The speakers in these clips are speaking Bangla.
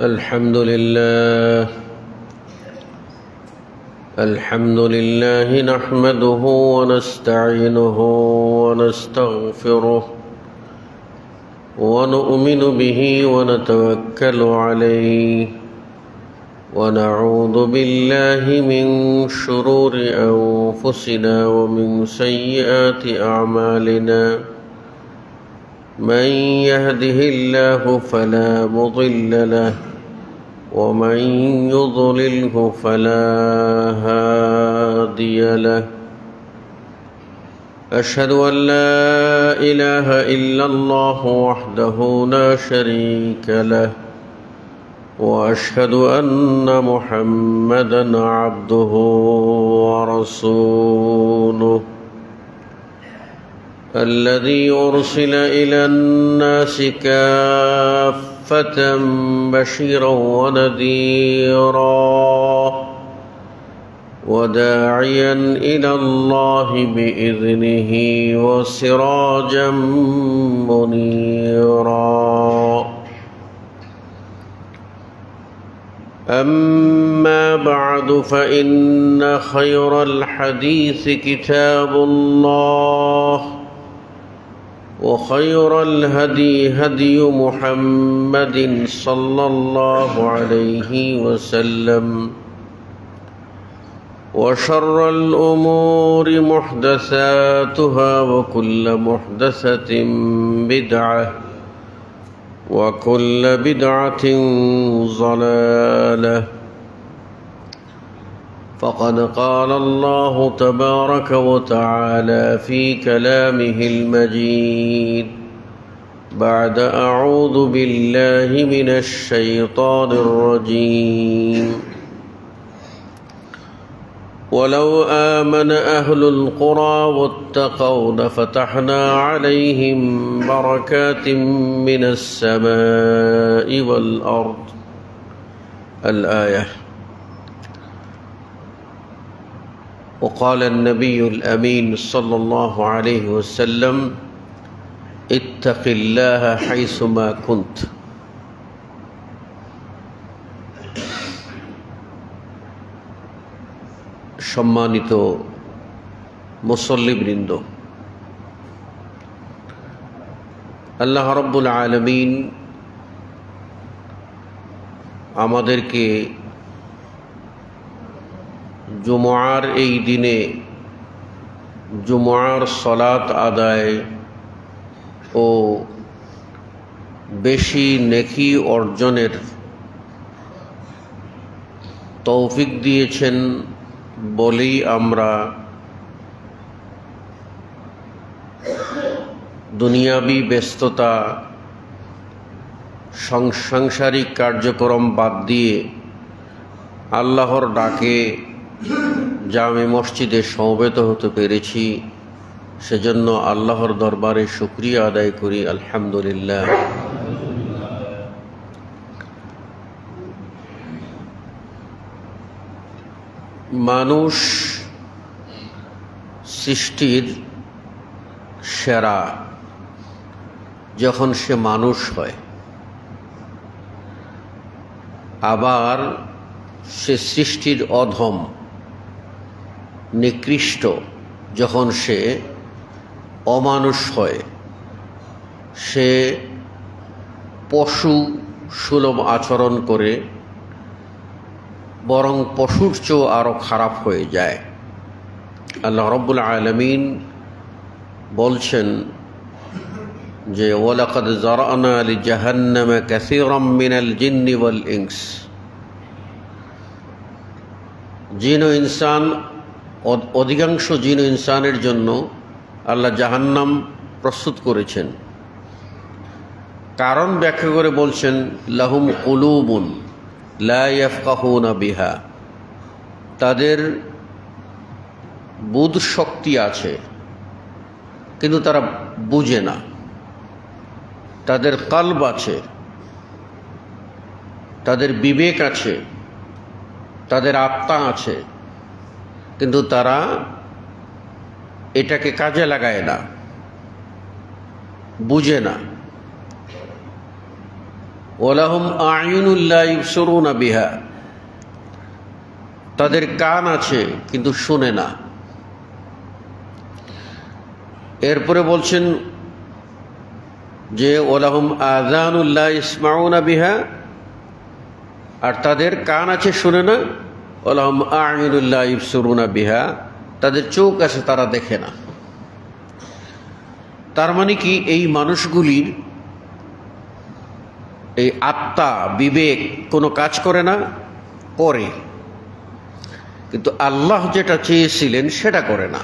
الحمد لله نحمده ونستعينه ونستغفره ونؤمن به ونتوكل عليه ونعوذ بالله من شرور أنفسنا ومن سيئات أعمالنا من يهده الله فلا مضل له ومن يضلله فلا هادي له أشهد أن لا إله إلا الله وحده لا شريك له وأشهد أن محمدًا عبده ورسوله الذي أرسل إلى الناس كافة بشيرا ونذيرا وداعيا إلى الله بإذنه وسراجا منيرا أما بعد فإن خير الحديث كتاب الله وخير الهدي هدي محمد صلى الله عليه وسلم وشر الأمور محدثاتها وكل محدثة بدعة وكل بدعة ضلالة فقد قال الله تبارك وتعالى في كلامه المجيد بعد أعوذ بالله من الشيطان الرجيم ولو آمن أهل القرى واتقوا لفتحنا عليهم بركات من السماء والأرض الآية وقال النبي الأمين صلى الله عليه وسلم اتق الله حيثما كنت সম্মানিত মুসল্লিবৃন্দ, আল্লাহ রাব্বুল আলামিন আমাদেরকে জুমআর এই দিনে জুমআর সালাত আদায় ও বেশি নেকি অর্জনের তৌফিক দিয়েছেন বলেই আমরা দুনিয়াবি ব্যস্ততা সাংসারিক কার্যক্রম বাদ দিয়ে আল্লাহর ডাকে জামে মসজিদে সমবেত হতে পেরেছি। সেজন্য আল্লাহর দরবারে শুকরিয়া আদায় করি, আলহামদুলিল্লাহ। মানুষ সৃষ্টির সেরা যখন সে মানুষ হয়, আবার সে সৃষ্টির অধম নিকৃষ্ট যখন সে অমানুষ হয়, সে পশু সুলভ আচরণ করে, বরং পশুর চেয়েও আরও খারাপ হয়ে যায়। আল্লাহ রাব্বুল আলামিন বলছেন যে ওয়ালাকাদ যারানা লিজাহান্নামা কাসীরাম মিনাল জিন্নি ওয়াল ইনস, জিন ও ইনসান, অধিকাংশ জিন ও ইনসানের জন্য আল্লাহ জাহান্নাম প্রস্তুত করেছেন। কারণ ব্যাখ্যা করে বলছেন লাহুম কুলুবুন লা ইয়াফকাহুনা বিহা, তাদের বুধ শক্তি আছে কিন্তু তারা বুঝে না। তাদের কলব আছে, তাদের বিবেক আছে, তাদের আত্মা আছে, কিন্তু তারা এটাকে কাজে লাগায় না, বুঝে না। ওয়ালাহুম আ'য়ুনুন লা ইবসিরুনা বিহা, তাদের কান আছে কিন্তু শুনে না। এরপরে বলছেন যে ওয়ালাহুম আযানুন লা ইসমাউনা বিহা, আর তাদের কান আছে শুনে না। ওয়ালাহুম আ'য়ুনুন লা ইবসিরুনা বিহা, তাদের চোখ আছে তারা দেখে না। তার মানে কি, এই মানুষগুলির এই আত্মা বিবেক কোনো কাজ করে না? করে, কিন্তু আল্লাহ যেটা চেয়েছিলেন সেটা করে না।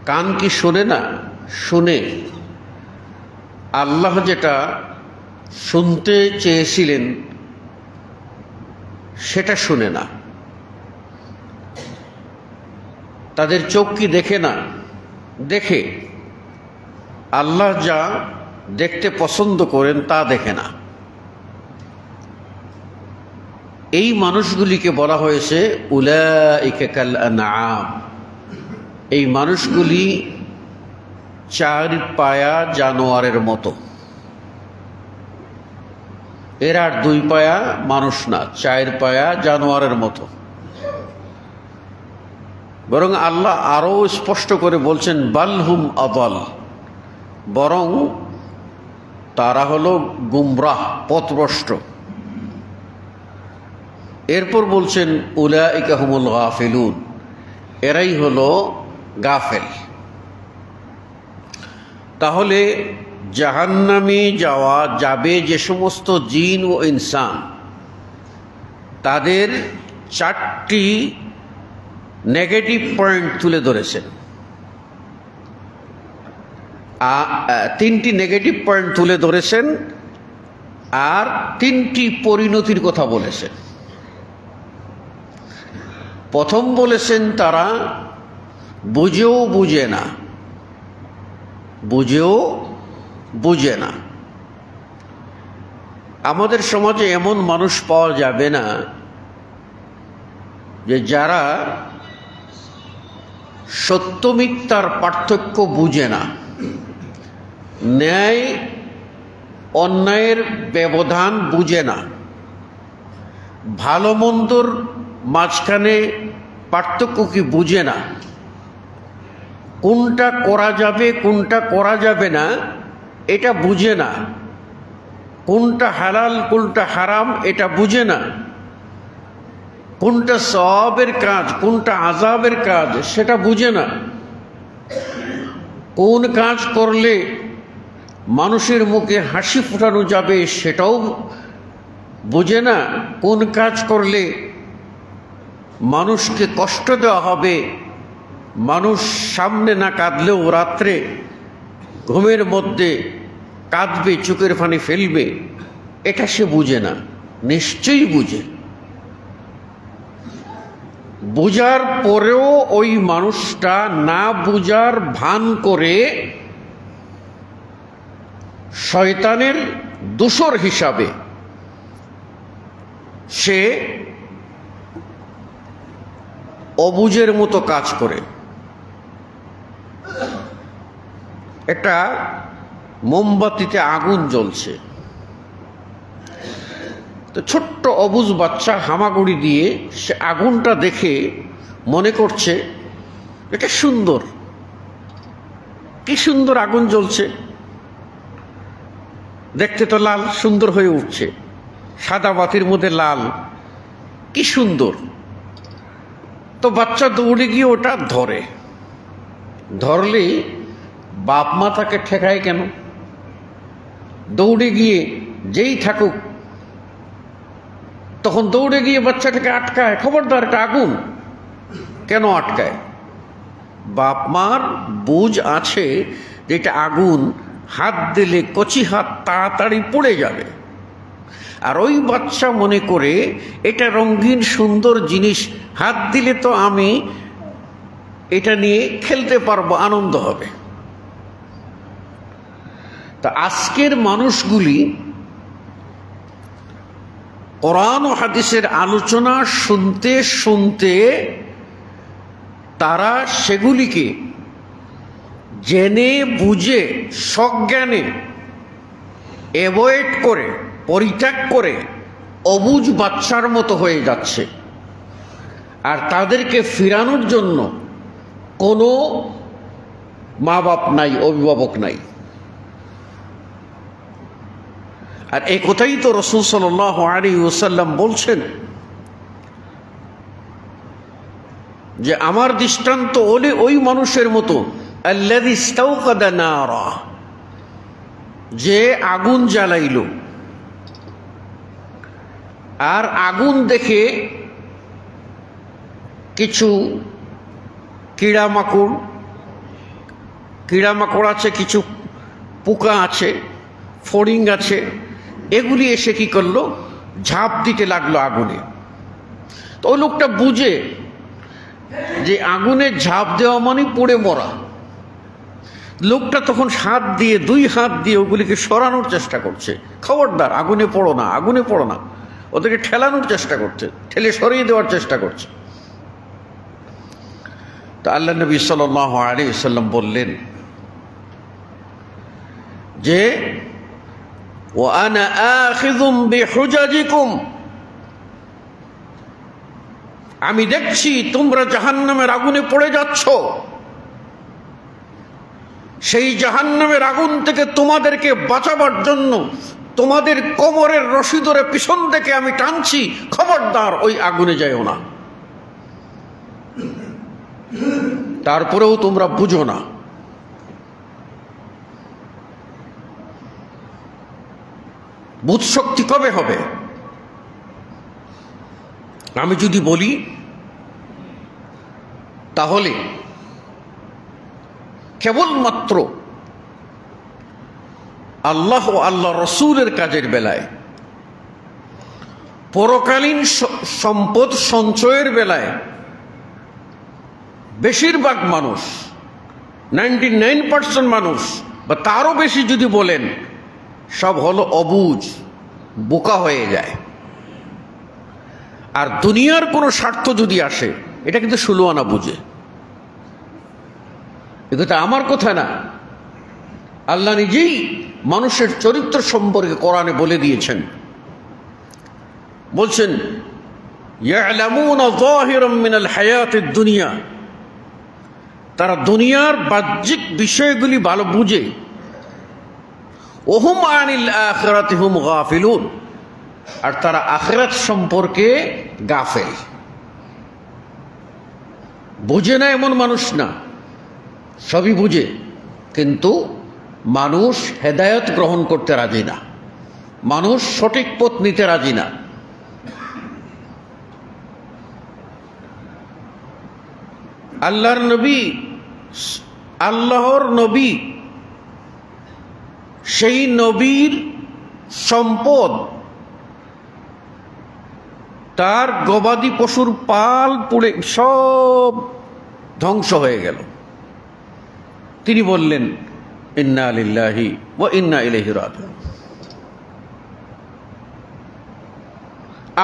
কান কি শোনে না? শুনে। আল্লাহ যেটা শুনতে চেয়েছিলেন সেটা শুনে না। তাদের চোখ কি দেখে না? দেখে। আল্লাহ যা দেখতে পছন্দ করেন তা দেখে না। এই মানুষগুলিকে বলা হয়েছে উলাইকা কাল আনআম, এই মানুষগুলি চার পায়া জানোয়ারের মতো। এরা আর দুই পায়া মানুষ না, চার পায়া জানোয়ারের মতো। বরং আল্লাহ আরো স্পষ্ট করে বলছেন বালহুম আদাল, বরং তারা হলো গুমরাহ, পথভ্রষ্ট। এরপর বলছেন উলাইকা হুমুল গাফিলুন, এরাই হলো গাফেল। তাহলে জাহান্নামে যাবে যে সমস্ত জিন ও ইনসান, তাদের চারটি নেগেটিভ পয়েন্ট তুলে ধরেছেন। তিনটি নেগেটিভ পয়েন্ট তুলে ধরেছেন আর তিনটি পরিণতির কথা বলেছেন। প্রথম বলেছেন তারা বুঝেও বুঝে না, বুঝেও বুঝে না। আমাদের সমাজে এমন মানুষ পাওয়া যাবে না যে যারা সত্য মিথ্যার পার্থক্য বুঝে না, ন্যায় অন্যায়ের ব্যবধান বুঝে না, ভালো মন্দর মাঝখানে পার্থক্য কি বুঝে না, কোনটা করা যাবে কোনটা করা যাবে না এটা বুঝে না, কোনটা হালাল কোনটা হারাম এটা বুঝে না, কোনটা সওয়াবের কাজ কোনটা আযাবের কাজ সেটা বুঝে না, কোন কাজ করলে মানুষের মুখে হাসি ফোটানো যাবে সেটাও বুঝে না, কোন কাজ করলে মানুষকে কষ্ট দেওয়া হবে, মানুষ সামনে না কাঁদলেও রাত্রে ঘুমের মধ্যে কাঁদবে, চোখের পানি ফেলবে, এটা সে বুঝে না। নিশ্চয়ই বুঝে। বুঝার পরেও ওই মানুষটা না বুঝার ভান করে শয়তানের দোসর হিসাবে সে অবুঝের মতো কাজ করে। একটা মোমবাতিতে আগুন জ্বলছে, তো ছোট্ট অবুঝ বাচ্চা হামাগুড়ি দিয়ে সে আগুনটা দেখে মনে করছে এটা সুন্দর, কি সুন্দর আগুন জ্বলছে, দেখতে তো লাল, সুন্দর হয়ে উঠছে, সাদা বাতির মধ্যে লাল, কি সুন্দর। তো বাচ্চা দৌড়ে গিয়ে ওটা ধরে, ধরলেই বাপ মা তাকে ঠেকায় কেন? দৌড়ে গিয়ে যেই থাকুক তখন দৌড়ে গিয়ে বাচ্চাটাকে আটকায়, খবরদার এটা আগুন। কেন আটকায়? বাপ মার বুঝ আছে যে এটা আগুন, হাত দিলে কচি হাত তাড়াতাড়ি পড়ে যাবে। আর ওই বাচ্চা মনে করে এটা রঙিন সুন্দর জিনিস, হাত দিলে তো আমি এটা নিয়ে খেলতে পারবো, আনন্দ হবে। তা আজকের মানুষগুলি কোরআন ও হাদিসের আলোচনা শুনতে শুনতে তারা সেগুলিকে জেনে বুঝে সজ্ঞানে অ্যাভয়েড করে, পরিত্যাগ করে অবুঝ বাচ্চার মতো হয়ে যাচ্ছে, আর তাদেরকে ফিরানোর জন্য কোনো মা বাপ নাই, অভিভাবক নাই। আর এই কথাই তো রাসূল সাল্লাল্লাহু আলাইহি ওয়াসাল্লাম বলছেন যে আমার দৃষ্টান্ত হলে ওই মানুষের মতো আল্লাযী ইস্তাওকাদা নারা, যে আগুন জ্বালাইল, আর আগুন দেখে কিছু কীড়ামাকড় আছে, কিছু পোকা আছে, ফড়িং আছে, এগুলি এসে কি করলো, ঝাঁপ দিতে লাগলো আগুনে। তো ওই লোকটা বুঝে যে আগুনে ঝাঁপ দেওয়া মানে পুড়ে মরা। লোকটা তখন দুই হাত দিয়ে ওগুলিকে সরানোর চেষ্টা করছে, খবরদার আগুনে পড়ো না, আগুনে পড়ো না, ওদেরকে ঠেলানোর চেষ্টা করছে, ঠেলে সরিয়ে দেওয়ার চেষ্টা করছে। তো আল্লাহ নবী সাল্লাল্লাহু আলাইহি ওয়াসাল্লাম বললেন যে ওয়া আনা আখিযুম বিহুজাজিকুম, আমি দেখছি তোমরা জাহান্নামের আগুনে পড়ে যাচ্ছ, সেই জাহান্নামের আগুন থেকে তোমাদেরকে বাঁচাবার জন্য তোমাদের কোমরের রশি ধরে পিছন থেকে আমি টানছি, খবরদার ওই আগুনে যাইও না। তারপরেও তোমরা বুঝো না। বুঝ শক্তি কবে হবে? আমি যদি বলি তাহলে কেবলমাত্র আল্লাহ ও আল্লাহ রসুলের কাজের বেলায়, পরকালীন সম্পদ সঞ্চয়ের বেলায় বেশিরভাগ মানুষ, 99% মানুষ বা তারও বেশি যদি বলেন, সব হলো অবুঝ, বোকা হয়ে যায়। আর দুনিয়ার কোনো স্বার্থ যদি আসে, এটা কিন্তু 16 আনা বুঝে। এ কথা আমার কথা না, আল্লাহ নিজেই মানুষের চরিত্র সম্পর্কে কোরআনে বলে দিয়েছেন। বলছেন ইয়ালামুনা যাহিরাম মিনাল হায়াতিদ দুনিয়া, তারা দুনিয়ার বাহ্যিক বিষয়গুলি ভালো বুঝে। ওহুম আনিল আখিরাতি হুম গাফিলুন, আর তারা আখিরাত সম্পর্কে গাফেল। বুঝে না এমন মানুষ না, সবই বুঝে, কিন্তু মানুষ হেদায়েত গ্রহণ করতে রাজি না, মানুষ সঠিক পথ নিতে রাজি না। আল্লাহর নবী, সেই নবীর সম্পদ, তার গবাদি পশুর পাল পুড়ে সব ধ্বংস হয়ে গেল। তিনি বললেন ইন্না লিল্লাহি ওয়া ইন্না ইলাইহি রাজিউন।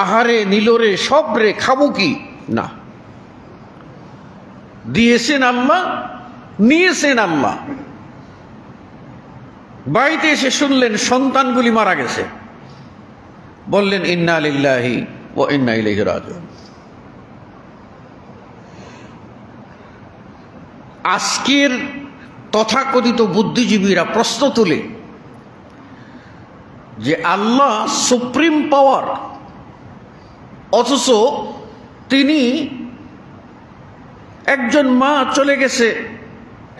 আহারে নীলরে সব রে, খাবো কি না, দিয়েছেন আল্লাহ, নিয়েছেন আল্লাহ। বাড়িতে এসে শুনলেন সন্তানগুলি মারা গেছে, বললেন ইন্না লিল্লাহি ওয়া ইন্না ইলাইহি রাজিউন। আজকের তথাকথিত বুদ্ধিজীবীরা প্রশ্ন তুলে যে আল্লাহ সুপ্রিম পাওয়ার, অথচ তিনি, একজন মা চলে গেছে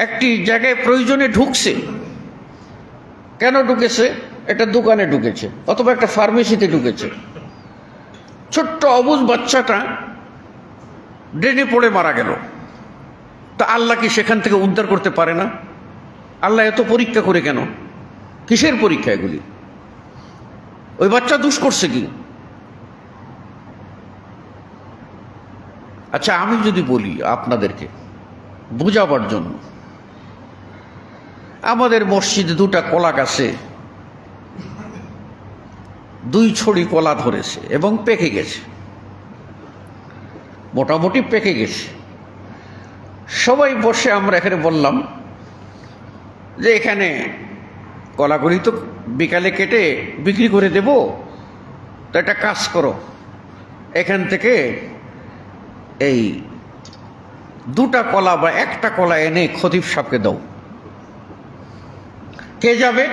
একটি জায়গায় প্রয়োজনে ঢুকছে, কেন ঢুকেছে? একটা দোকানে ঢুকেছে অথবা একটা ফার্মেসিতে ঢুকেছে, ছোট্ট অবুঝ বাচ্চাটা ড্রেনে পড়ে মারা গেল। তা আল্লাহ কি সেখান থেকে উদ্ধার করতে পারে না? আল্লাহ এত পরীক্ষা করে কেন? কিসের পরীক্ষা এগুলি? ওই বাচ্চা দোষ করছে কি? আচ্ছা, আমি যদি বলি আপনাদেরকে বুঝাবার জন্য, আমাদের মসজিদে 2টা কলা গাছে 2 ছড়ি কলা ধরেছে এবং পেকে গেছে, মোটামুটি পেকে গেছে। সবাই বসে আমরা এখানে বললাম যে এখানে কলাগুলি তো বিকালে কেটে বিক্রি করে দেব, তো একটা কাজ করো, এখান থেকে এই 2টা কলা বা 1টা কলা এনে খতিব সাহেবকে দাও। কে যাবে?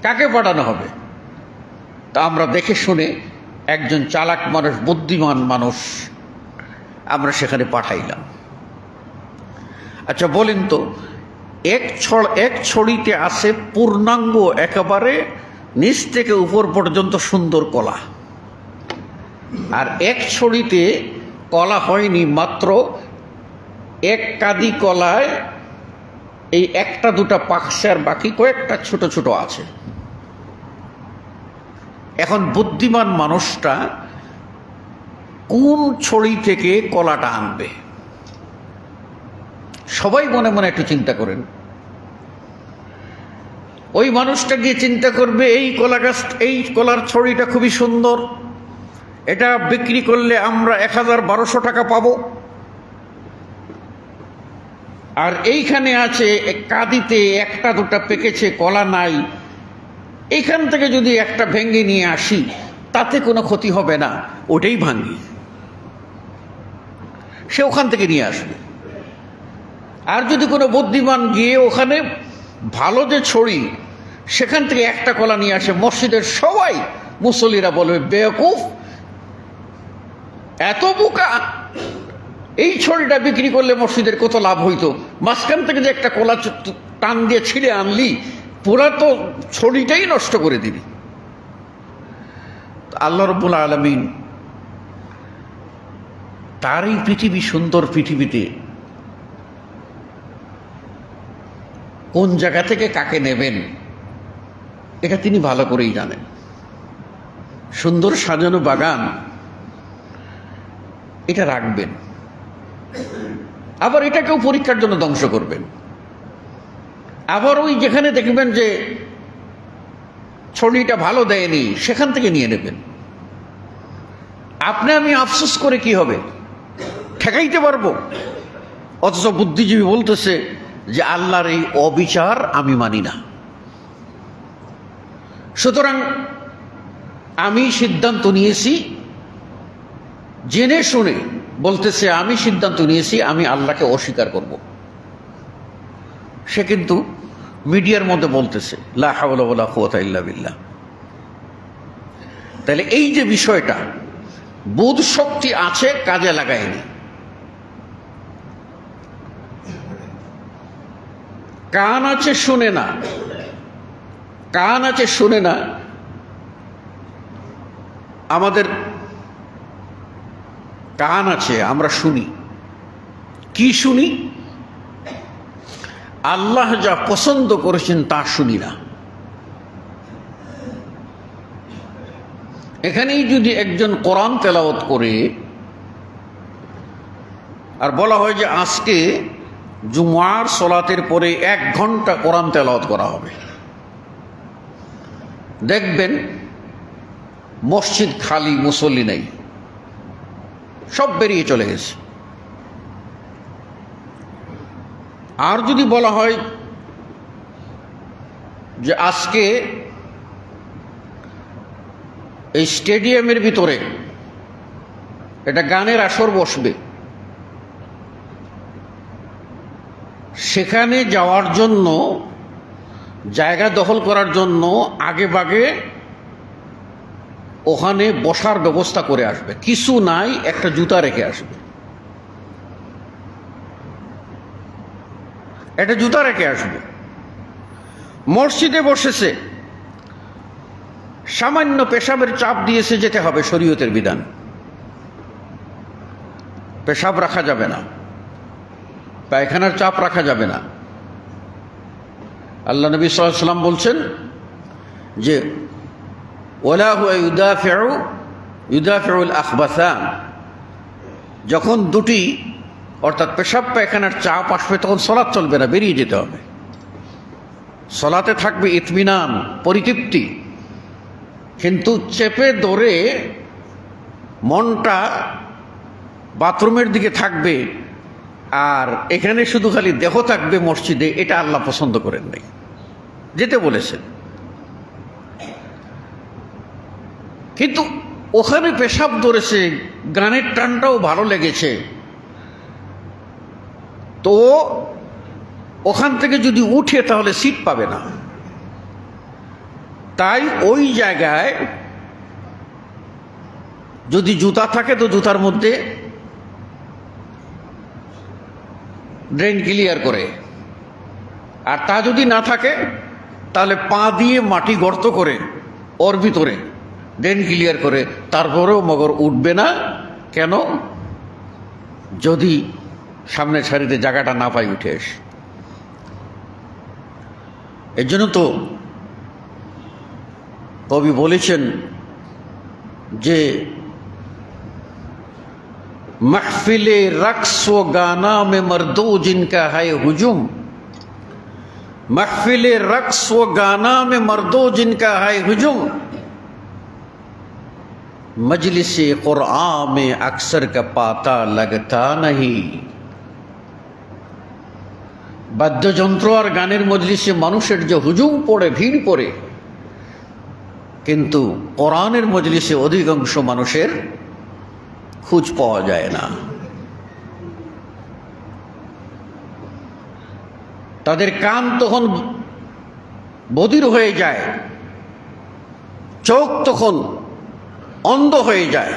কাকে পাঠানো হবে? তা আমরা দেখে শুনে একজন চালাক মানুষ, বুদ্ধিমান মানুষ আমরা সেখানে পাঠাইলাম। আচ্ছা বলেন তো, এক ছড়িতে আছে পূর্ণাঙ্গ একেবারে নিচ থেকে উপর পর্যন্ত সুন্দর কলা, আর এক ছড়িতে কলা হয়নি, মাত্র 1 কাঁদি কলায় এই 1টা 2টা পাকছে আর বাকি কয়েকটা ছোট ছোট আছে। এখন বুদ্ধিমান মানুষটা কোন ছড়ি থেকে কলাটা আনবে? সবাই মনে মনে একটু চিন্তা করেন। ওই মানুষটা গিয়ে চিন্তা করবে, এই কলা গাছ, এই কলার ছড়িটা খুবই সুন্দর, এটা বিক্রি করলে আমরা 1000-1200 টাকা পাবো। আর এইখানে আছে কাঁদিতে 1টা 2টা পেকেছে, কলা নাই, এইখান থেকে যদি একটা ভেঙে নিয়ে আসি তাতে কোনো ক্ষতি হবে না, ওটাই ভাঙি। সে ওখান থেকে নিয়ে আসবে। আর যদি কোনো বুদ্ধিমান গিয়ে ওখানে ভালো যে ছড়ি সেখান থেকে 1টা কলা নিয়ে আসে, মসজিদের সবাই মুসল্লিরা বলবে, বেয়াকুফ, এত বোকা, এই ছড়িটা বিক্রি করলে মসজিদের কত লাভ হইতো, মাঝখান থেকে যে একটা কলা টান দিয়ে ছিঁড়ে আনলি, পুরা তো ছড়িটাই নষ্ট করে দিবি। আল্লাহ রাব্বুল আলামিন তার এই পৃথিবী, সুন্দর পৃথিবীতে কোন জায়গা থেকে কাকে নেবেন এটা তিনি ভালো করেই জানেন। সুন্দর সাজানো বাগান এটা রাখবেন, আবার এটাকেও পরীক্ষার জন্য ধ্বংস করবেন। আবার ওই যেখানে দেখবেন যে ছড়িটা ভালো দেয়নি সেখান থেকে নিয়ে নেবেন। আপনি আমি আফসোস করে কি হবে? ঠেকাইতে পারবো? অথচ বুদ্ধিজীবী বলতেছে যে আল্লাহর এই অবিচার আমি মানি না। সুতরাং আমি সিদ্ধান্ত নিয়েছি, জেনে শুনে বলতেছে, আমি সিদ্ধান্ত নিয়েছি আমি আল্লাহকে অস্বীকার করব। সে কিন্তু মিডিয়ার মধ্যে বলতেছে লা হাওলা ওয়ালা কুওয়াতা ইল্লা বিল্লাহ। তাহলে এই যে বিষয়টা, বোধ শক্তি আছে, কাজে লাগায়নি। কান আছে শুনে না, কান আছে শুনে না। আমাদের কান আছে, আমরা শুনি। কি শুনি? আল্লাহ যা পছন্দ করেছেন তা শুনি না। এখানেই যদি একজন কোরআন তেলাওয়াত করে আর বলা হয় যে আজকে জুমার সলাতের পরে 1 ঘন্টা কোরআন তেলাওয়াত করা হবে, দেখবেন মসজিদ খালি, মুসল্লি নেই, সব বেরিয়ে চলে গেছে। আর যদি বলা হয় যে আজকে এই স্টেডিয়ামের ভিতরে এটা গানের আসর বসবে, সেখানে যাওয়ার জন্য, জায়গা দখল করার জন্য আগে ভাগে ওখানে বসার ব্যবস্থা করে আসবে, কিছু নাই, একটা জুতা রেখে আসবে, একটা জুতা রেখে আসবে। মসজিদে বসেছে, সামান্য পেশাবের চাপ দিয়েছে, যেতে হবে, শরীয়তের বিধান, পেশাব রাখা যাবে না, পায়খানার চাপ রাখা যাবে না। আল্লাহ নবী সাল্লাল্লাহু আলাইহি ওয়াসাল্লাম বলছেন যে ওয়ালা হুয়া ইউদাফিউল আখবাসান, যখন দুটি অর্থাৎ পেশাব পায়খানার চাপ আসবে তখন সলাৎ চলবে না, বেরিয়ে যেতে হবে। সলাতে থাকবে ইতমিনান, পরিতৃপ্তি, কিন্তু চেপে ধরে মনটা বাথরুমের দিকে থাকবে আর এখানে শুধু খালি দেহ থাকবে মসজিদে, এটা আল্লাহ পছন্দ করেন নাই। যেতে বলেছেন, কিন্তু ওখানে পেশাব ধরেছে, গানের টানটাও ভালো লেগেছে, তো ওখান থেকে যদি উঠে তাহলে সিট পাবে না। তাই ওই জায়গায় যদি জুতা থাকে তো জুতার মধ্যে ড্রেন ক্লিয়ার করে, আর তা যদি না থাকে তাহলে পা দিয়ে মাটি গর্ত করে ওর ভিতরে ড্রেন ক্লিয়ার করে, তারপরেও মগর উঠবে না। কেন? যদি সামনের সারিতে জায়গাটা না পাই উঠে এসে। এর জন্য তো কবি বলেছেন যে महफिले रक्स व गाना में मर्दो जिनका है हुजुम, महफिले रक्स व गाना में मर्दो जिनका है हुजुम, मजलिस कुरान में अक्सर का पाता लगता नहीं। বাদ্যযন্ত্র আর গানের মজলিসে মানুষের যে হুজুম পড়ে, ভিড় পড়ে, কিন্তু কোরআনের মজলিসে অধিকাংশ মানুষের খোঁজ পাওয়া যায় না। তাদের কান তখন বধির হয়ে যায়, চোখ তখন অন্ধ হয়ে যায়।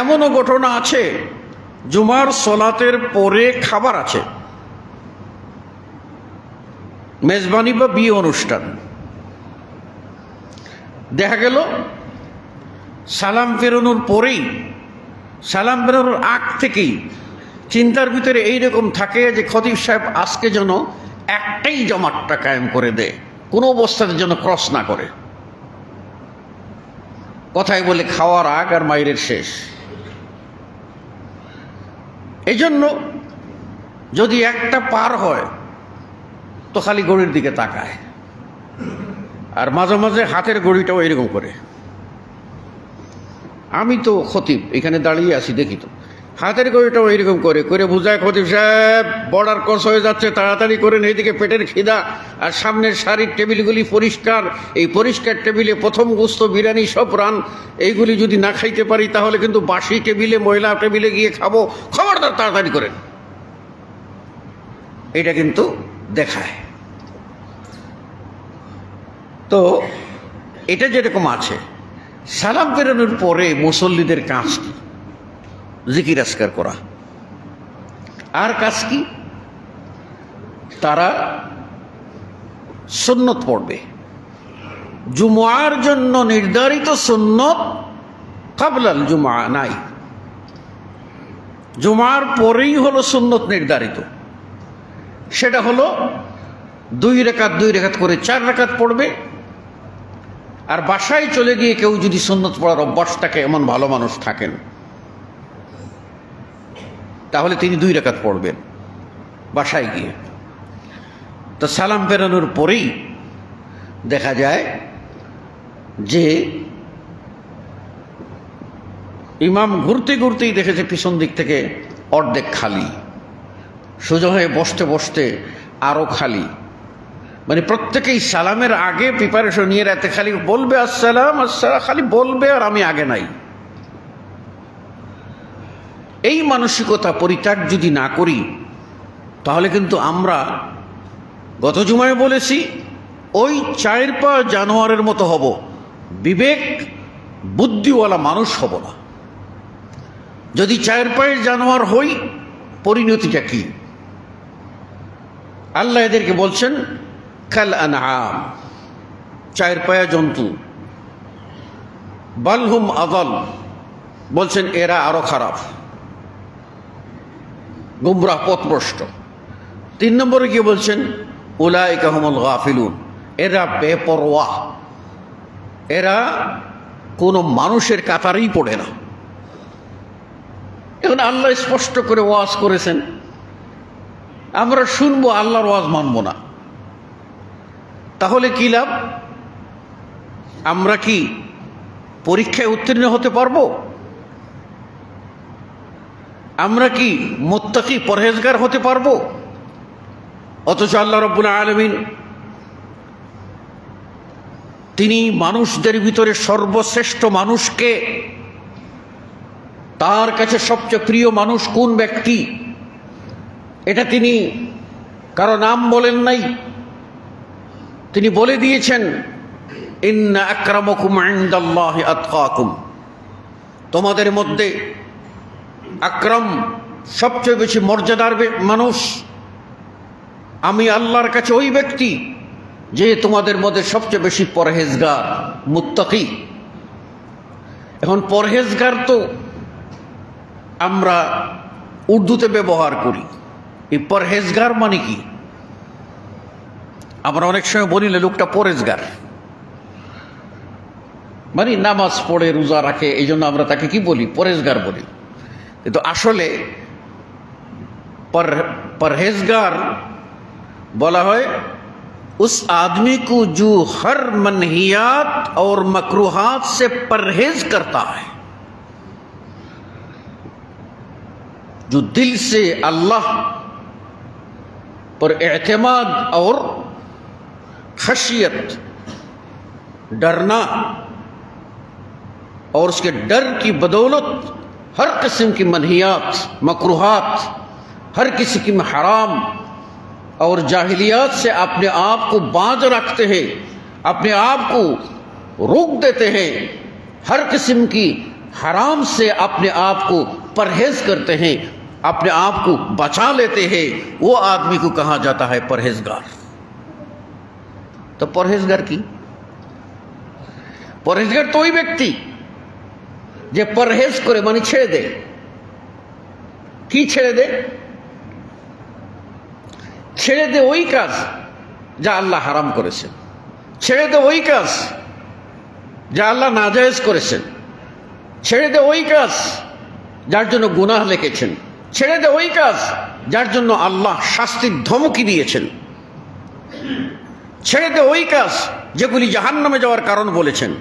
এমনও ঘটনা আছে, জুমার সলাতের পরে খাবার আছে, মেজবানি বা বিয়ে অনুষ্ঠান, দেখা গেল সালাম ফেরানোর পরেই, সালাম ফেরানোর আগ থেকেই চিন্তার ভিতরে এইরকম থাকে যে খতিব সাহেব আজকে যেন একটাই জামাতটা কায়েম করে দেয়, কোনো অবস্থাতে যেন ক্রস না করে। কথায় বলে খাওয়ার আগ আর মাইরের শেষ। এই জন্য যদি একটা পার হয় তো খালি ঘড়ির দিকে তাকায়, আর মাঝে মাঝে হাতের ঘড়িটাও এরকম করে। আমি তো খতিব এখানে দাঁড়িয়ে আছি, দেখি তো হাতের ঘড়িটাও এরকম করে করে বুঝায়, খতিব সাহেব বর্ডার ক্রস হয়ে যাচ্ছে, তাড়াতাড়ি করেন, এইদিকে পেটের খিদা, আর সামনের সারির টেবিলগুলি পরিষ্কার, এই পরিষ্কার টেবিলে প্রথম গোস্ত বিরিয়ানি সব রান, এইগুলি যদি না খাইতে পারি তাহলে কিন্তু বাসি টেবিলে, ময়লা টেবিলে গিয়ে খাবো, খবরদার তাড়াতাড়ি করেন। এটা কিন্তু দেখায়। তো এটা যেরকম আছে, সালাম ফেরানোর পরে মুসল্লিদের কাজ কি? জিকির আজকার করা। আর কাজ কি? তারা সুন্নত পড়বে। জুমার জন্য নির্ধারিত সুন্নত কাবলাল জুমা নাই, জুমার পরেই হলো সুন্নত নির্ধারিত। সেটা হলো 2 রাকাত করে 4 রাকাত পড়বে। আর বাসায় চলে গিয়ে কেউ যদি সুন্নত পড়ার অভ্যাস থাকে, এমন ভালো মানুষ থাকেন, তাহলে তিনি 2 রাকাত পড়বেন বাসায় গিয়ে। তো সালাম ফেরানোর পরেই দেখা যায় যে ইমাম ঘুরতে ঘুরতেই দেখেছে পিছন দিক থেকে অর্ধেক খালি, সোজা হয়ে বসতে বসতে আরো খালি। মানে প্রত্যেকেই সালামের আগে প্রিপারেশন নিয়ে রাতে খালি বলবে আসসালাম আসসালাম, খালি বলবে, আর আমি আগে নাই। এই মানসিকতা পরিত্যাগ যদি না করি তাহলে কিন্তু আমরা গত জুমায় বলেছি ওই 4 পা জানোয়ারের মতো হব, বিবেক বুদ্ধিওয়ালা মানুষ হব না। যদি 4 পায়ের জানোয়ার হই, পরিণতিটা কি? আল্লাহ এদেরকে বলছেন কাল আনআম, 4 পায়া জন্তু। বালহুম আযাল, বলছেন এরা আরো খারাপ, গুমরাহ পথভ্রষ্ট। 3 নম্বরে কি বলছেন? উলাইকা হুমুল গাফিলুন, এরা বেপরোয়া, এরা কোনো মানুষের কাতারেই পড়ে না। এখন আল্লাহ স্পষ্ট করে ওয়াজ করেছেন, আমরা শুনবো, আল্লাহর ওয়াজ মানব না, তাহলে কি লাভ? আমরা কি পরীক্ষায় উত্তীর্ণ হতে পারবো? আমরা কি মুত্তাকি পরহেজগার হতে পারবো? অথচ আল্লাহ রাব্বুল আলামিন তিনি মানুষদের ভিতরে সর্বশ্রেষ্ঠ মানুষকে, তার কাছে সবচেয়ে প্রিয় মানুষ কোন ব্যক্তি এটা তিনি কারো নাম বলেন নাই, তিনি বলে দিয়েছেন ইন্না আকরামাকুম ইনদাল্লাহি আতকাকুম, তোমাদের মধ্যে আকরাম সবচেয়ে বেশি মর্যাদার মানুষ আমি আল্লাহর কাছে ওই ব্যক্তি যে তোমাদের মধ্যে সবচেয়ে বেশি পরহেজগার, মুত্তাকি। এখন পরহেজগার তো আমরা উর্দুতে ব্যবহার করি, এই পরহেজগার মানে কি? আমরা অনেক সময় বলি লোকটা পরহেজগার, মানে নামাজ পড়ে রোজা রাখে, এই জন্য আমরা তাকে কি বলি? পরহেজগার বলি। কিন্তু আসলে পরহেজগার বলা হয় उस आदमी को जो हर मनहियात और मकरूहात से परहेज करता है, जो दिल से अल्लाह पर एतमाद और खशियत, डरना, और उसके डर की बदौलत हर किस्म की मनहियात, मकरूहात, हर किस्म की हराम और जाहिलियात से अपने आप को बांध रखते हैं, अपने आप को रोक देते हैं, हर किस्म की हराम से अपने आप को परहेज करते हैं, अपने आप को बचा लेते हैं, वो आदमी को कहा जाता है परहेजगार। तो परहेजगार की परहेजगार तो वही व्यक्ति যে পরহেজ করে, মানে ছেড়ে দেয়। কি ছেড়ে দেয়? ছেড়ে দে ওই কাজ যা আল্লাহ হারাম করেছেন, ছেড়ে দে ওই কাজ যা আল্লাহ নাজায়েজ করেছেন, ছেড়ে দে ওই কাজ যার জন্য গুনাহ লিখেছেন, ছেড়ে দে ওই কাজ যার জন্য আল্লাহ শাস্তির ধমকি দিয়েছেন, ছেড়ে দে ওই কাজ যেগুলি জাহান্নামে যাওয়ার কারণ বলেছেন।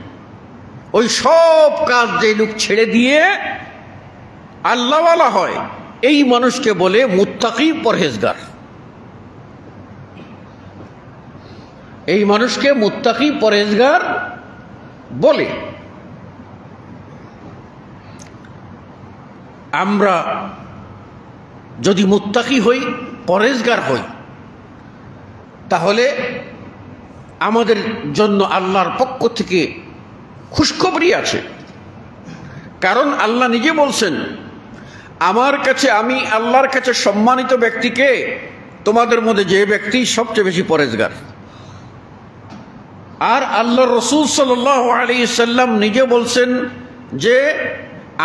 ওই সব কাজ যে লোক ছেড়ে দিয়ে আল্লাহওয়ালা হয়, এই মানুষকে বলে মুত্তাকি, পরহেজগার। এই মানুষকে মুত্তাকি, পরহেজগার বলে। আমরা যদি মুত্তাকি হই, পরহেজগার হই, তাহলে আমাদের জন্য আল্লাহর পক্ষ থেকে খুশখবরি আছে। কারণ আল্লাহ নিজে বলছেন, আমার কাছে, আমি আল্লাহর কাছে সম্মানিত ব্যক্তিকে তোমাদের মধ্যে যে ব্যক্তি সবচেয়ে বেশি পরহেজগার। আর আল্লাহর রাসূল সাল্লাল্লাহু আলাইহি সাল্লাম নিজে বলছেন যে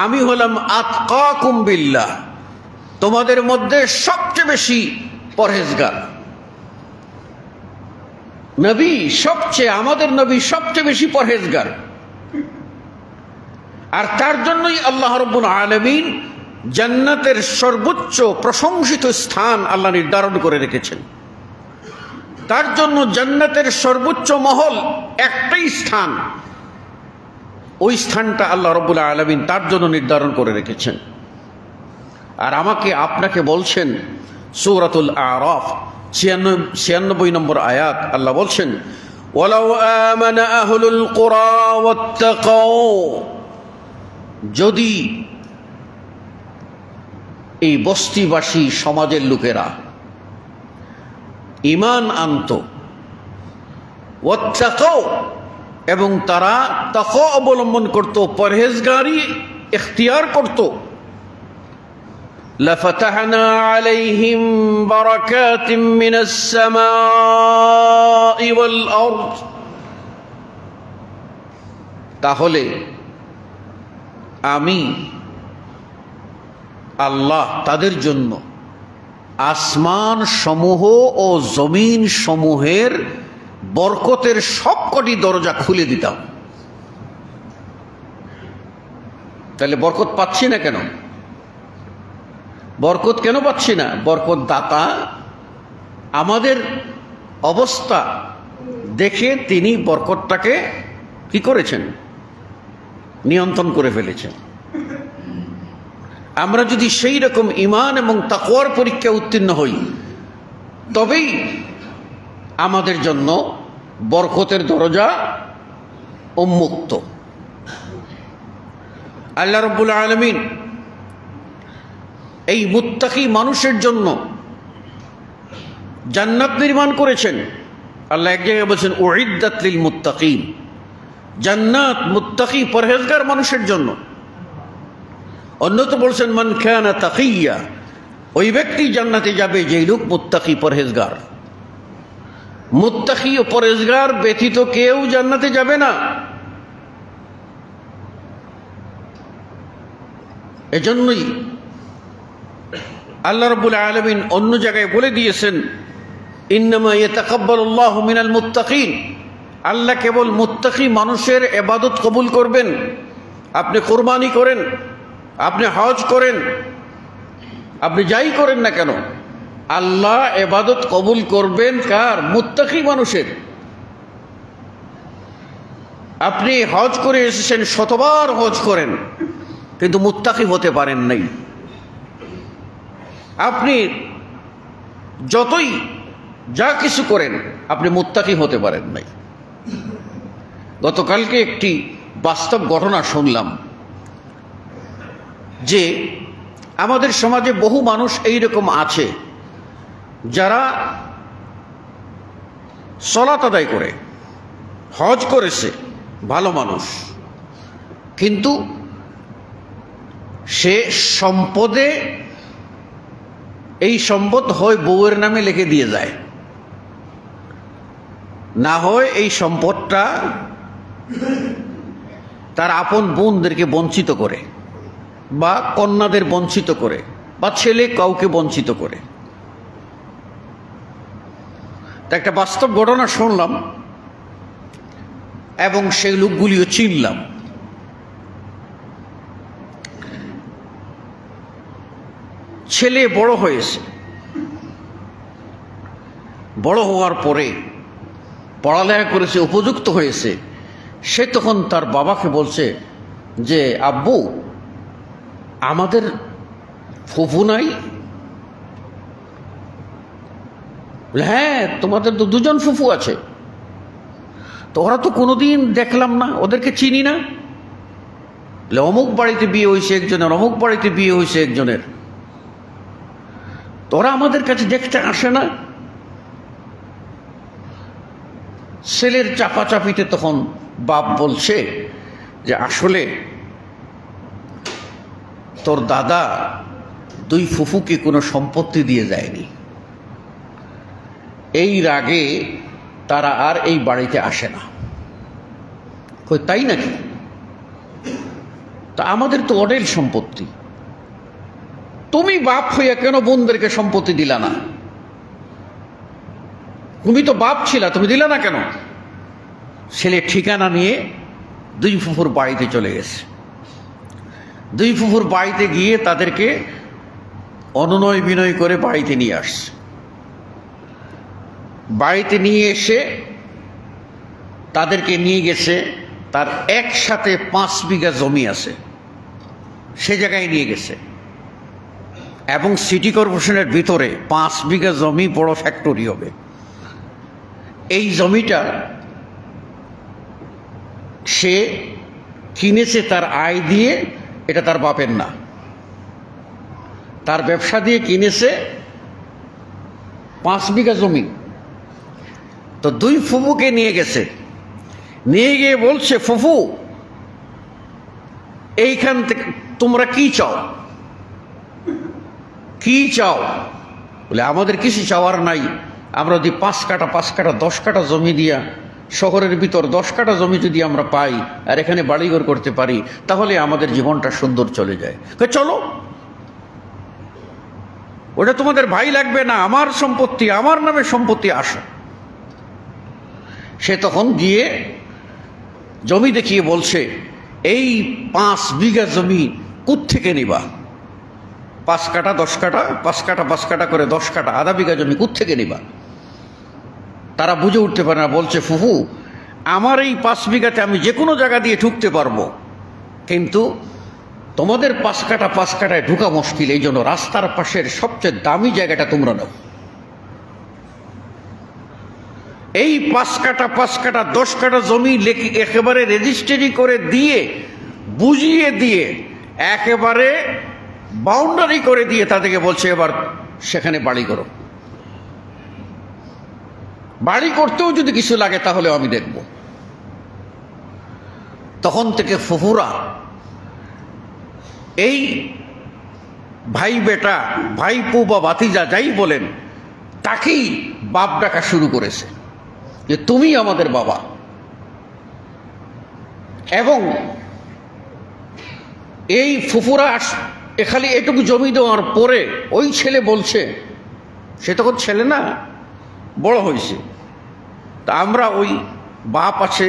আমি হলাম আতকাকুম বিল্লাহ, তোমাদের মধ্যে সবচেয়ে বেশি পরহেজগার। নবী সবচেয়ে, আমাদের নবী সবচেয়ে বেশি পরহেজগার। আর তার জন্যই আল্লাহ রাব্বুল আলামিন জান্নাতের সর্বোচ্চ প্রশংসিত স্থান আল্লাহ নির্ধারণ করে রেখেছেন। তার জন্য জান্নাতের সর্বোচ্চ মহল একটাই স্থান, ওই স্থানটা আল্লাহ রাব্বুল আলামিন তার জন্য নির্ধারণ করে রেখেছেন। আর আমাকে আপনাকে বলছেন সূরাতুল আরাফ 96 নম্বর আয়াত, আল্লাহ বলছেন ওয়ালাউ আমানা আহলুল কুরা ওয়াত্তাকাউ, যদি এই বস্তিবাসী সমাজের লোকেরা ঈমান আনত, ওয়াত্তাকাউ, এবং তারা তাকওয়া অবলম্বন করত, পরহেজগারি ইখতিয়ার করত, লাফাতাহনা আলাইহিম বারাকাতিম মিনাস সামাই ওয়াল আরদ, তাহলে আমি আল্লাহ তাদের জন্য আসমান সমূহ ও জমিন সমূহের বরকতের সবকটি দরজা খুলে দিতাম। তাহলে বরকত পাচ্ছি না কেন? বরকত কেন পাচ্ছি না? বরকত দাতা আমাদের অবস্থা দেখে তিনি বরকতটাকে কি করেছেন? নিয়ন্ত্রণ করে ফেলেছেন। আমরা যদি সেই রকম ঈমান এবং তাকওয়ার পরীক্ষা উত্তীর্ণ হই, তবেই আমাদের জন্য বরকতের দরজা উন্মুক্ত। আল্লাহ রাব্বুল আলামিন এই মুত্তাকি মানুষের জন্য জান্নাত নির্মাণ করেছেন। আল্লাহ এক জায়গায় বলছেন উইদ্দাত লিল মুত্তাকিন, জান্নাত মুত্তাকি পরহেজগার মানুষের জন্য। অন্যত বলছেন মান কানা তাকিয়া, ওই ব্যক্তি জান্নাতে যাবে যেই লোক মুত্তাকি পরহেজগার। মুত্তাকি ও পরহেজগার ব্যতীত কেউ জান্নাতে যাবে না। এজন্যই আল্লাহ রাব্বুল আলামিন অন্য জায়গায় বলে দিয়েছেন ইন্নামা ইয়াতাকাব্বালুল্লাহু মিনাল মুত্তাকিন, আল্লাহ কেবল মুত্তাকি মানুষের ইবাদত কবুল করবেন। আপনি কুরবানি করেন, আপনি হজ করেন, আপনি যাই করেন না কেন, আল্লাহ ইবাদত কবুল করবেন কার? মুত্তাকি মানুষের। আপনি হজ করে এসেছেন, শতবার হজ করেন, কিন্তু মুত্তাকি হতে পারেন নাই। আপনি যতই যা কিছু করেন, আপনি মুত্তাকি হতে পারেন নাই। গতকালকে একটি বাস্তব ঘটনা শুনলাম যে আমাদের সমাজে বহু মানুষ এইরকম আছে যারা সালাত আদায় করে, হজ করেছে, ভালো মানুষ, কিন্তু সে সম্পদে এই সম্পদ হয় বউয়ের নামে লিখে দিয়ে যায়, না হয় এই সম্পদটা তার আপন বোনদেরকে বঞ্চিত করে, বা কন্যাদের বঞ্চিত করে, বা ছেলে কাউকে বঞ্চিত করে। তা একটা বাস্তব ঘটনা শুনলাম এবং সেই লোকগুলিও চিনলাম। ছেলে বড় হয়েছে, বড় হওয়ার পরে পড়ালেখা করেছে, উপযুক্ত হয়েছে। সে তখন তার বাবাকে বলছে যে আব্বু, আমাদের ফুফু নাই? হ্যাঁ, তোমাদের তো দুজন ফুফু আছে। তো ওরা তো কোনোদিন দেখলাম না, ওদেরকে চিনি না। অমুক বাড়িতে বিয়ে হয়েছে একজনের, অমুক বাড়িতে বিয়ে হয়েছে একজনের, তোরা আমাদের কাছে দেখতে আসে না। ছেলের চাপাচাপিতে তখন বাপ বলছে যে আসলে তোর দাদা দুই ফুফুকে কোনো সম্পত্তি দিয়ে যায়নি, এই রাগে তারা আর এই বাড়িতে আসে না। কই তাই নাকি? তা আমাদের তো অডেল সম্পত্তি, তুমি বাপ হইয়া কেন বোনদেরকে সম্পত্তি দিলা না? তুমি তো বাপ ছিলা, তুমি দিলা না কেন? ছেলে ঠিকানা নিয়ে দুই ফুফুর বাড়িতে চলে গেছে। দুই ফুফুর বাড়িতে গিয়ে তাদেরকে অনুনয় বিনয় করে বাড়িতে নিয়ে আসছে। বাড়িতে নিয়ে এসে তাদেরকে নিয়ে গেছে, তার একসাথে 5 বিঘা জমি আছে, সে জায়গায় নিয়ে গেছে। এবং সিটি কর্পোরেশনের ভিতরে 5 বিঘা জমি বড় ফ্যাক্টরি হবে। এই জমিটা সে কিনেছে তার আয় দিয়ে, এটা তার বাপের না, তার ব্যবসা দিয়ে কিনেছে 5 বিঘা জমি। তো দুই ফুফুকে নিয়ে গেছে, নিয়ে গিয়ে বলছে ফুফু, এইখান থেকে তোমরা কি চাও? কি চাও? বলে আমাদের কিছু চাওয়ার নাই, আমরা যদি 5 কাঠা 5 কাঠা 10 কাঠা জমি দিয়া শহরের ভিতর 10 কাঠা জমি যদি আমরা পাই আর এখানে বাড়িঘর করতে পারি, তাহলে আমাদের জীবনটা সুন্দর চলে যায়। চলো, ওটা তোমাদের ভাই লাগবে না, আমার সম্পত্তি, আমার নামে সম্পত্তি, আসো। সে তখন গিয়ে জমি দেখিয়ে বলছে এই 5 বিঘা জমি কোত্থেকে নিবা? 5 কাঠা 10 কাঠা 5 কাঠা 5 কাঠা করে 10 কাঠা, আধা বিঘা জমি কোত্থেকে নিবা? তারা বুঝে উঠতে পারে না, বলছে ফুফু, আমার এই 5 বিঘাতে আমি যে কোনো জায়গা দিয়ে ঢুকতে পারবো, কিন্তু তোমাদের 5 কাঠা 5 কাঠায় ঢুকা মুশকিল, এই জন্য রাস্তার পাশের সবচেয়ে দামি জায়গাটা তোমরা নাও। এই 5 কাঠা 5 কাঠা 10 কাঠা জমি একেবারে রেজিস্ট্রি করে দিয়ে বুঝিয়ে দিয়ে একেবারে বাউন্ডারি করে দিয়ে তাদেরকে বলছে এবার সেখানে বাড়ি করো। বাড়ি করতেও যদি কিছু লাগে তাহলে আমি দেখব। তখন থেকে ফুফুরা এই ভাই বেটা ভাইপো বা ভাতিজা যাই বলেন তাকেই বাপ ডাকা শুরু করেছে যে তুমি আমাদের বাবা। এবং এই ফুফুরা খালি এটুকু জমি দেওয়ার পরে ওই ছেলে বলছে, সে তখন ছেলে না, বড় হয়েছে, তা আমরা ওই বাপ আছে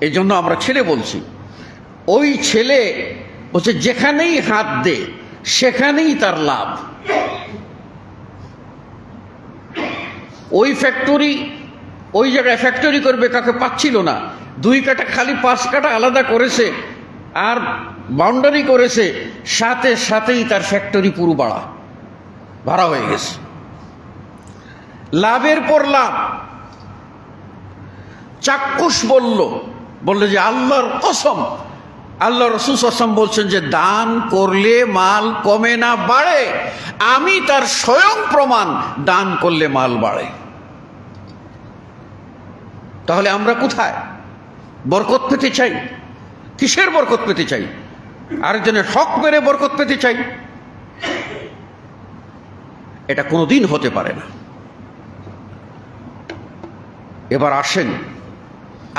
এই জন্য আমরা ছেলে বলছি। ওই ছেলে বলছে যেখানেই হাত দে সেখানেই তার লাভ। ওই ফ্যাক্টরি ওই জায়গায় ফ্যাক্টরি করবে কাকে পাচ্ছিল না, 2 কাঠা খালি 5 কাঠা আলাদা করেছে আর বাউন্ডারি করেছে, সাথে সাথেই তার ফ্যাক্টরি পুরো ভাড়া হয়ে গেছে। লাভের পর লাভ। চাক্ষুষ বলল যে আল্লাহর কসম, আল্লাহ রাসূল সাল্লাল্লাহু আলাইহি ওয়াসাল্লাম বলছেন যে দান করলে মাল কমে না বাড়ে, আমি তার স্বয়ং প্রমাণ, দান করলে মাল বাড়ে। তাহলে আমরা কোথায় বরকত পেতে চাই? কিসের বরকত পেতে চাই? আরেকজনের হক মেরে বরকত পেতে চাই? এটা কোনোদিন হতে পারে না। এবার আসেন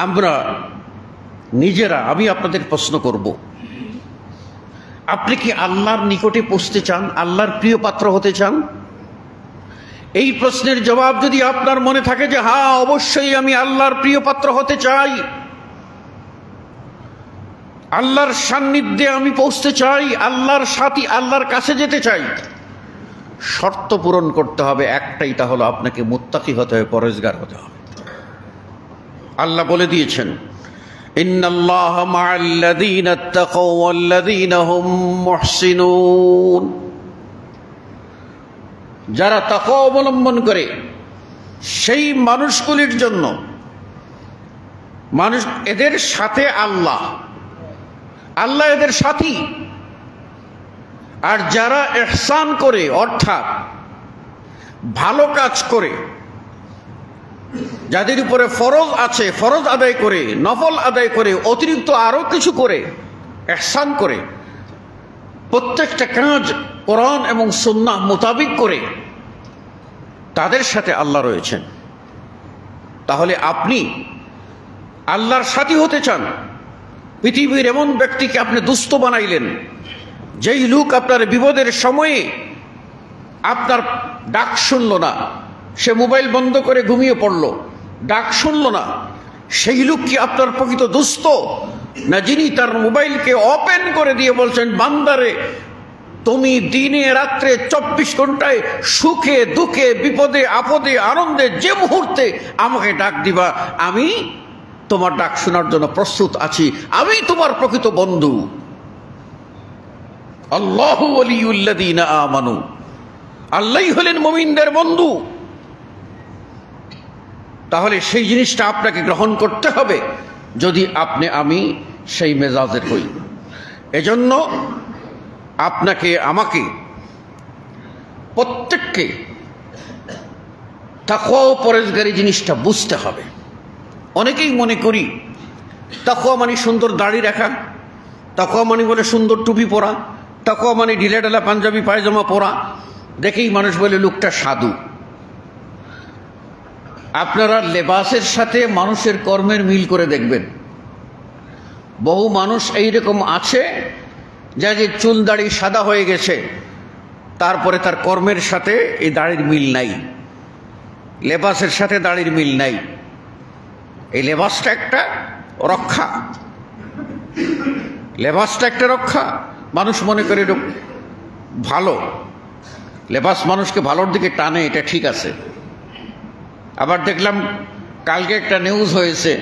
আমরা নিজেরা, আমি আপনাদের প্রশ্ন করব, আপনি কি আল্লাহর নিকটে পৌঁছতে চান? আল্লাহর প্রিয় পাত্র হতে চান? এই প্রশ্নের জবাব যদি আপনার মনে থাকে যে হ্যাঁ অবশ্যই আমি আল্লাহর প্রিয় পাত্র হতে চাই, আল্লাহর সান্নিধ্যে আমি পৌঁছতে চাই, আল্লাহর সাথী, আল্লাহর কাছে যেতে চাই, শর্ত পূরণ করতে হবে একটাই, তা হলো আপনাকে মুত্তাকি হতে হবে, পরহেজগার হতে হবে। আল্লাহ বলে দিয়েছেন ইন্নাল্লাহা মা'আল্লাযীনা ইত্তাকাও ওয়াল্লাযীনা হুম মুহসিনুন। যারা তাকওয়া অবলম্বন করে সেই মানুষগুলির জন্য, এদের সাথে আল্লাহ এদের সাথী। আর যারা ইহসান করে অর্থাৎ ভালো কাজ করে, যাদের উপরে ফরজ আছে ফরজ আদায় করে, নফল আদায় করে, অতিরিক্ত আরো কিছু করে, ইহসান করে, প্রত্যেকটা কাজ কোরআন এবং সুন্নাহ মোতাবিক করে, তাদের সাথে আল্লাহ রয়েছেন। তাহলে আপনি আল্লাহর সাথী হতে চান? পৃথিবীর এমন ব্যক্তিকে আপনি দুস্থ বানাইলেন, যেই লোক আপনার বিপদের সময়ে আপনার ডাক শুনল না, সে মোবাইল বন্ধ করে ঘুমিয়ে পড়ল, ডাক শুনল না, সেই লোক কি আপনার প্রকৃত দুস্থ? না যিনি তার মোবাইলকে ওপেন করে দিয়ে বলছেন বান্দারে তুমি দিনে রাত্রে 24 ঘন্টায় সুখে দুঃখে বিপদে আপদে আনন্দে যে মুহূর্তে আমাকে ডাক দিবা, আমি তোমার ডাক শোনার জন্য প্রস্তুত আছি, আমি তোমার প্রকৃত বন্ধু। আল্লাহু ওয়ালিউল্লাযীনা আমানু, আল্লাহই হলেন মুমিনদের বন্ধু। তাহলে সেই জিনিসটা আপনাকে গ্রহণ করতে হবে যদি আমি সেই মেজাজের হই। এজন্য আপনাকে আমাকে প্রত্যেককে তাকওয়া ও পরহেজগারি জিনিসটা বুঝতে হবে। অনেকেই মনে করি তাকওয়া মানে সুন্দর দাড়ি রাখা, তাকওয়া মানে বলে সুন্দর টুপি পরা, তাকওয়া মানে ঢিলেঢালা পাঞ্জাবি পায়জামা পরা, দেখেই মানুষ বলে লোকটা সাধু। আপনারা লেবাসের সাথে মানুষের কর্মের মিল করে দেখবেন। বহু মানুষ এইরকম আছে যে চুল দাড়ি সাদা হয়ে গেছে, তারপরে তার কর্মের সাথে এই দাড়ির মিল নাই, লেবাসের সাথে দাড়ির মিল নাই। এই লেবাসটা একটা রক্ষা, লেবাসটা একটা রক্ষা। মানুষ মনে করে ভালো, লেবাস মানুষকে ভালোর দিকে টানে, এটা ঠিক আছে। আবার দেখলাম কালকে একটা নিউজ হয়েছে,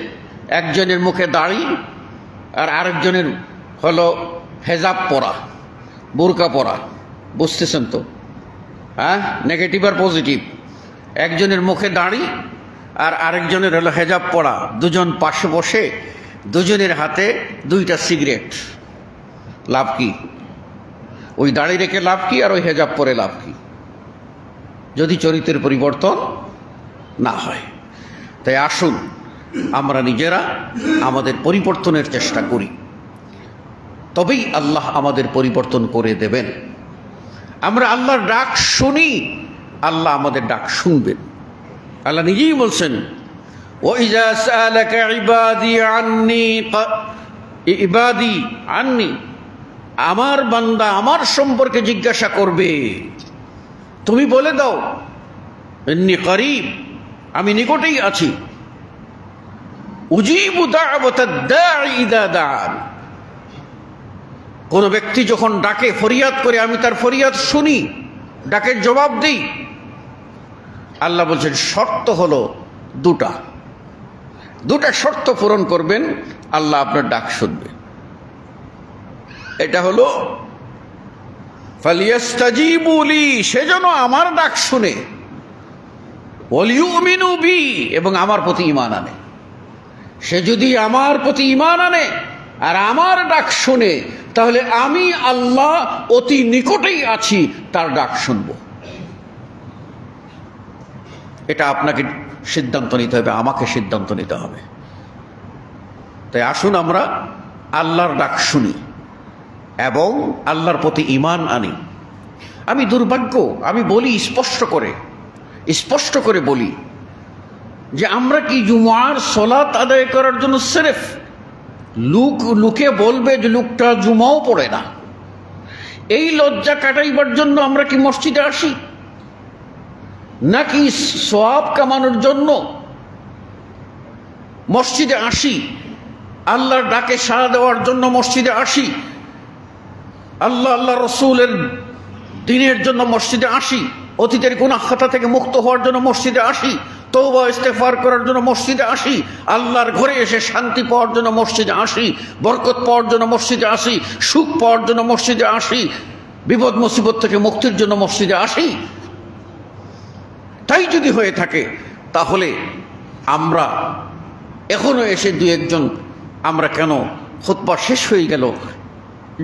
একজনের মুখে দাড়ি আর আরেকজনের হলো হেজাব পরা, বোরকা পরা। বুঝতেছেন তো? হ্যাঁ, নেগেটিভ আর পজিটিভ। একজনের মুখে দাড়ি আর আরেকজনের হলো হেজাব পরা, দুজন পাশে বসে, দুজনের হাতে 2টা সিগারেট। লাভ কি? ওই দাড়ি রেখে লাভ কি, আর ওই হেজাব পরে লাভ কি, যদি চরিত্রের পরিবর্তন না হয়? তাই আসুন আমরা নিজেরা আমাদের পরিবর্তনের চেষ্টা করি, তবেই আল্লাহ আমাদের পরিবর্তন করে দেবেন। আমরা আল্লাহর ডাক শুনি, আল্লাহ আমাদের ডাক শুনবেন। আল্লাহ নিজেই বলছেন, ওয়াইজা সাআলাকা ইবাদি আন্নি, আমার বান্দা আমার সম্পর্কে জিজ্ঞাসা করবে, তুমি বলে দাও ইন্নী করিব, আমি নিকটেই আছি। উজিবু দাওয়াতাদ দাঈ ইযা দাআন, কোন ব্যক্তি যখন ডাকে, ফরিয়াদ করে, আমি তার ফরিয়াদ শুনি, ডাকের জবাব দিই। আল্লাহ বলছেন শর্ত হলো 2টা শর্ত পূরণ করবেন, আল্লাহ আপনার ডাক শুনবে। এটা হলো ফালিয়াস্তাজিবু লি, সেজন্য আমার ডাক শুনে, ওয়ালিউমিনু বি, এবং আমার প্রতি ঈমান আনে। সে যদি আমার প্রতি ঈমান আনে আর আমার ডাক শুনে, তাহলে আমি আল্লাহ অতি নিকটেই আছি, তার ডাক শুনব। এটা আপনাকে সিদ্ধান্ত নিতে হবে, আমাকে সিদ্ধান্ত নিতে হবে। তাই আসুন আমরা আল্লাহর ডাক শুনি এবং আল্লাহর প্রতি ঈমান আনি। আমি দুর্ভাগ্য, আমি বলি স্পষ্ট করে বলি যে আমরা কি জুমার সালাত আদায় করার জন্য সিরেফ লোকে বলবে যে লোকটা জুমাও পড়ে না, এই লজ্জা কাটাইবার জন্য আমরা কি মসজিদে আসি, নাকি সওয়াব কামানোর জন্য মসজিদে আসি, আল্লাহর ডাকে সাড়া দেওয়ার জন্য মসজিদে আসি, আল্লাহ রসুলের দ্বীনের জন্য মসজিদে আসি, অতীতের গুনাহ খাতা থেকে মুক্ত হওয়ার জন্য মসজিদে আসি, তওবা ইস্তেগফার করার জন্য মসজিদে আসি, আল্লাহর ঘরে এসে শান্তি পাওয়ার জন্য মসজিদে আসি, বরকত পাওয়ার জন্য মসজিদে আসি, সুখ পাওয়ার জন্য মসজিদে আসি, বিপদ মুসিবত থেকে মুক্তির জন্য মসজিদে আসি। তাই যদি হয়ে থাকে, তাহলে আমরা এখনো এসে 2-1 আমরা কেন খুতবা শেষ হয়ে গেল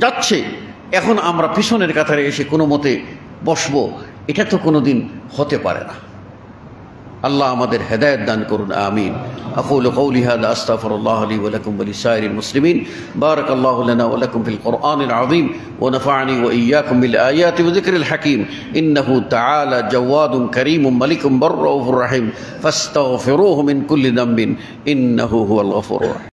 যাচ্ছে, এখন আমরা পিছনের কাতারে এসে কোনো মতে বসবো, এটা তো কোনোদিন হতে পারে না। আল্লাহ আমাদের হেদায়েত দান করুন, আমিন। আকুলু কওলি হাযা আস্তাগফিরুল্লাহ লি ওয়া লাকুম ওয়া লিসাইরিল মুসলিমিন। বারাকাল্লাহু লানা ওয়া লাকুম ফিল কুরআনিল আযীম ওয়া নাফা'নি ওয়া ইয়্যাকুম বিল আয়াতি ওয়া যিকরিল হাকীম। ইন্নাহু তাআলা জাওয়াদুন কারীমুন মালিকুম বাররাউফুর রহিম ফাস্তাগফিরুহু মিন কুল্লি যামবিন ইন্নাহু হুয়াল গফুরুর রাহিম।